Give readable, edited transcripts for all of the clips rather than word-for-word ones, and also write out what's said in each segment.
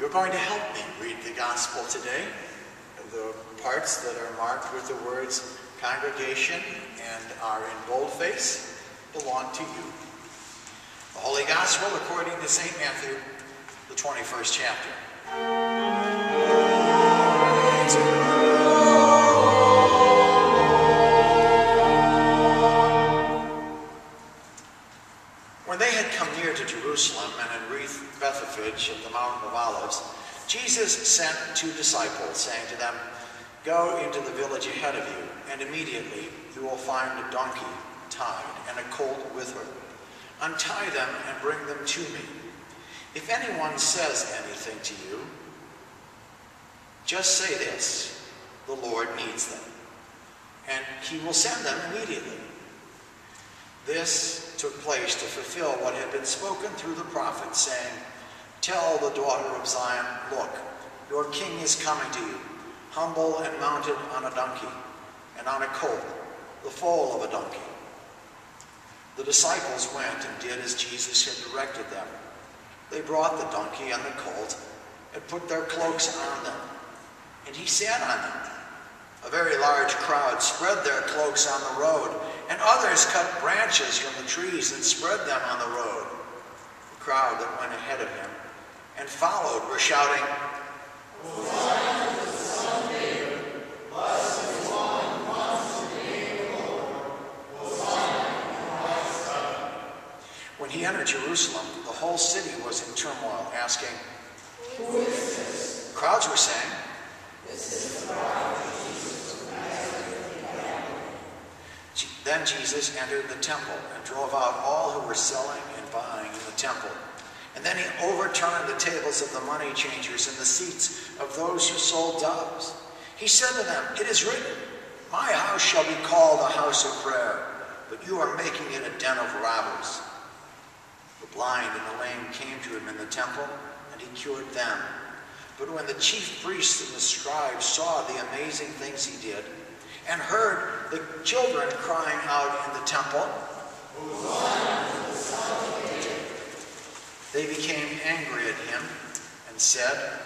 You're going to help me read the gospel today. The parts that are marked with the words congregation and are in boldface belong to you. The Holy Gospel according to St. Matthew, the 21st chapter. When they had come near to Jerusalem and had reached Bethphage at the Mountain of Olives, Jesus sent 2 disciples, saying to them, "Go into the village ahead of you, and immediately you will find a donkey tied and a colt with her. Untie them and bring them to me. If anyone says anything to you, just say this, 'The Lord needs them,' and he will send them immediately." This took place to fulfill what had been spoken through the prophet, saying, "Tell the daughter of Zion, look, your king is coming to you, humble and mounted on a donkey, and on a colt, the foal of a donkey." The disciples went and did as Jesus had directed them. They brought the donkey and the colt and put their cloaks on them, and he sat on them. A very large crowd spread their cloaks on the road, and others cut branches from the trees and spread them on the road. The crowd that went ahead of him and followed were shouting, "Hosanna to the Son of David, blessed is the one who comes in the name of the Lord, Hosanna in the highest heaven." When he entered Jerusalem, the whole city was in turmoil, asking, "Who is this?" Crowds were saying, "This is the bride of Jesus from Nazareth in Galilee." Then Jesus entered the temple and drove out all who were selling and buying in the temple. And then he overturned the tables of the money changers and the seats of those who sold doves. He said to them, "It is written, 'My house shall be called a house of prayer,' but you are making it a den of robbers." The blind and the lame came to him in the temple, and he cured them. But when the chief priests and the scribes saw the amazing things he did, and heard the children crying out in the temple, "Hosanna to the Son of David," they became angry at him and said,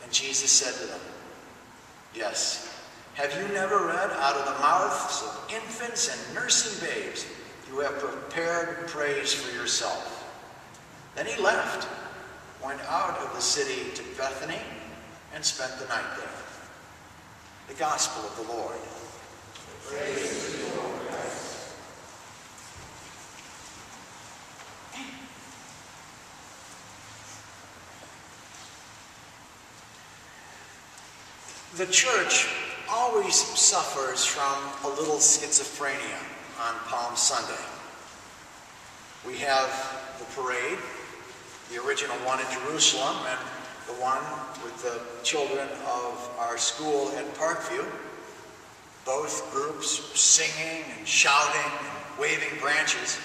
and Jesus said to them, "Yes, have you never read, out of the mouths of infants and nursing babes, you have prepared praise for yourself?" Then he left, went out of the city to Bethany, and spent the night there. The Gospel of the Lord. Praise to you, Lord Christ. The church always suffers from a little schizophrenia on Palm Sunday. We have the parade, the original one in Jerusalem, and the one with the children of our school at Parkview. Both groups singing and shouting and waving branches.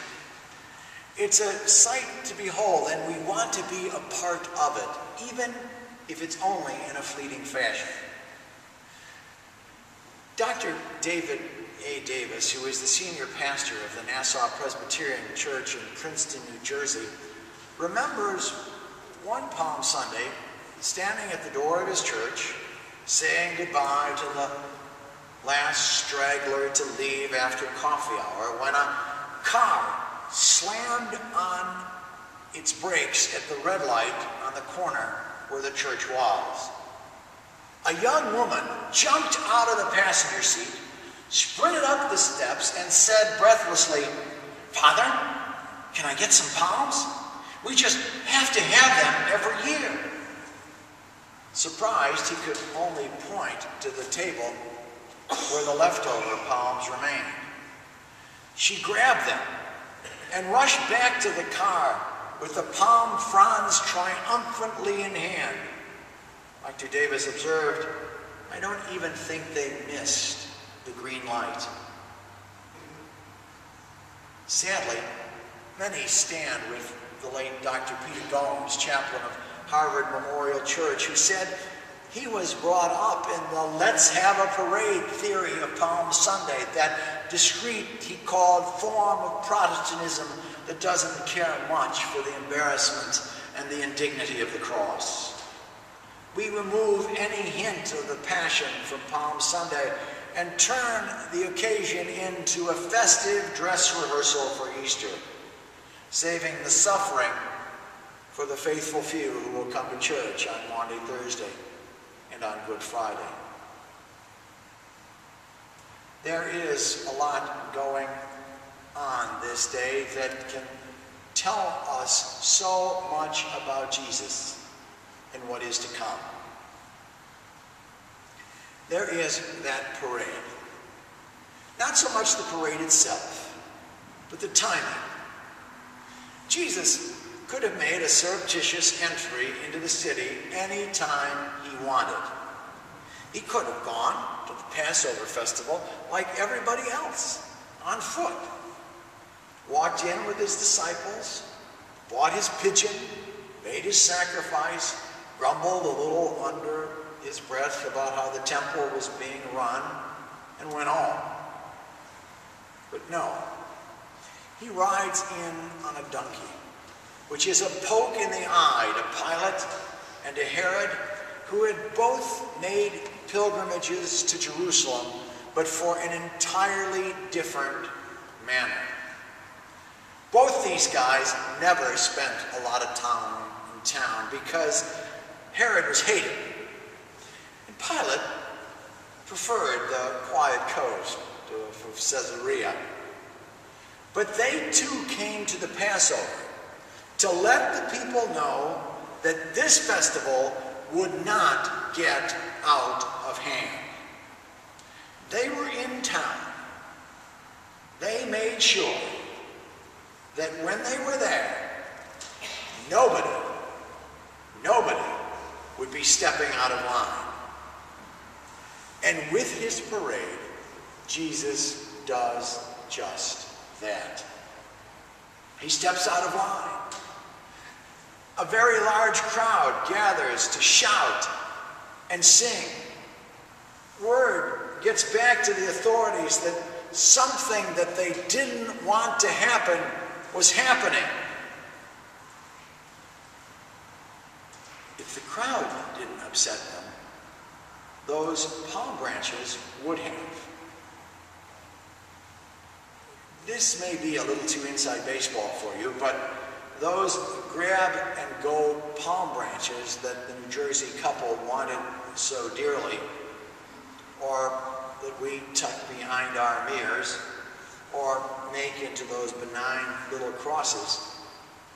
It's a sight to behold, and we want to be a part of it, even if it's only in a fleeting fashion. Dr. David A. Davis, who is the senior pastor of the Nassau Presbyterian Church in Princeton, New Jersey, remembers one Palm Sunday standing at the door of his church, saying goodbye to the last straggler to leave after coffee hour, when a car slammed on its brakes at the red light on the corner where the church was. A young woman jumped out of the passenger seat, sprinted up the steps, and said breathlessly, "Father, can I get some palms? We just have to have them every year." Surprised, he could only point to the table where the leftover palms remained. She grabbed them and rushed back to the car with the palm fronds triumphantly in hand. Dr. Davis observed, "I don't even think they missed the green light." Sadly, many stand with the late Dr. Peter Gomes, chaplain of Harvard Memorial Church, who said he was brought up in the "let's have a parade" theory of Palm Sunday, that discreet, he called, form of Protestantism that doesn't care much for the embarrassment and the indignity of the cross. We remove any hint of the Passion from Palm Sunday and turn the occasion into a festive dress rehearsal for Easter, saving the suffering for the faithful few who will come to church on Maundy Thursday and on Good Friday. There is a lot going on this day that can tell us so much about Jesus and what is to come. There is that parade. Not so much the parade itself, but the timing. Jesus could have made a surreptitious entry into the city any time he wanted. He could have gone to the Passover festival like everybody else, on foot. Walked in with his disciples, bought his pigeon, made his sacrifice, grumbled a little under his breath about how the temple was being run, and went home. But no, he rides in on a donkey, which is a poke in the eye to Pilate and to Herod, who had both made pilgrimages to Jerusalem, but for an entirely different manner. Both these guys never spent a lot of time in town because Herod was hated. And Pilate preferred the quiet coast of Caesarea. But they too came to the Passover to let the people know that this festival would not get out of hand. They were in town. They made sure that when they were there, nobody would be stepping out of line. And with his parade, Jesus does just that. He steps out of line. A very large crowd gathers to shout and sing. Word gets back to the authorities that something that they didn't want to happen was happening. If the crowd didn't upset them, those palm branches would have. This may be a little too inside baseball for you, but those grab-and-go palm branches that the New Jersey couple wanted so dearly, or that we tuck behind our mirrors, or make into those benign little crosses,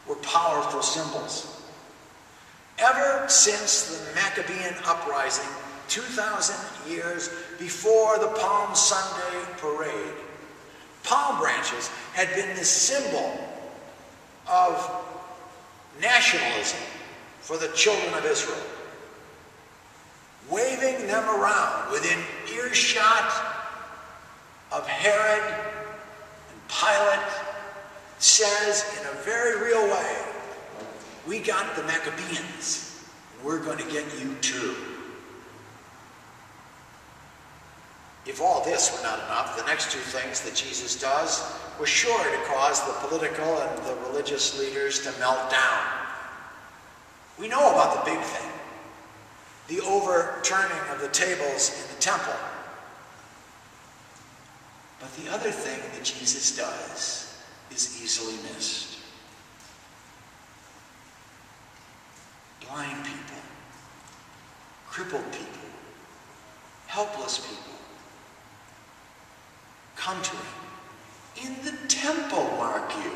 were powerful symbols. Ever since the Maccabean uprising, 2,000 years before the Palm Sunday parade, palm branches had been the symbol of nationalism for the children of Israel. Waving them around within earshot of Herod and Pilate says in a very real way, we got the Maccabeans, and we're going to get you too. If all this were not enough, the next two things that Jesus does were sure to cause the political and the religious leaders to melt down. We know about the big thing, the overturning of the tables in the temple. But the other thing that Jesus does is easily missed. Blind people, crippled people, helpless people come to him. In the temple, mark you.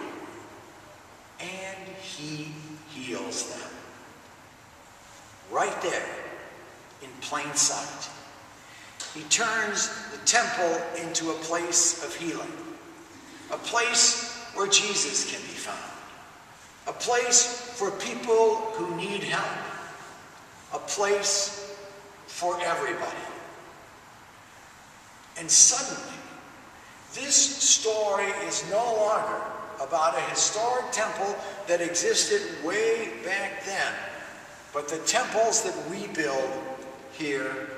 And he heals them. Right there, in plain sight. He turns the temple into a place of healing. A place where Jesus can be found. A place for people who need help. A place for everybody. And suddenly, this story is no longer about a historic temple that existed way back then, but the temples that we build here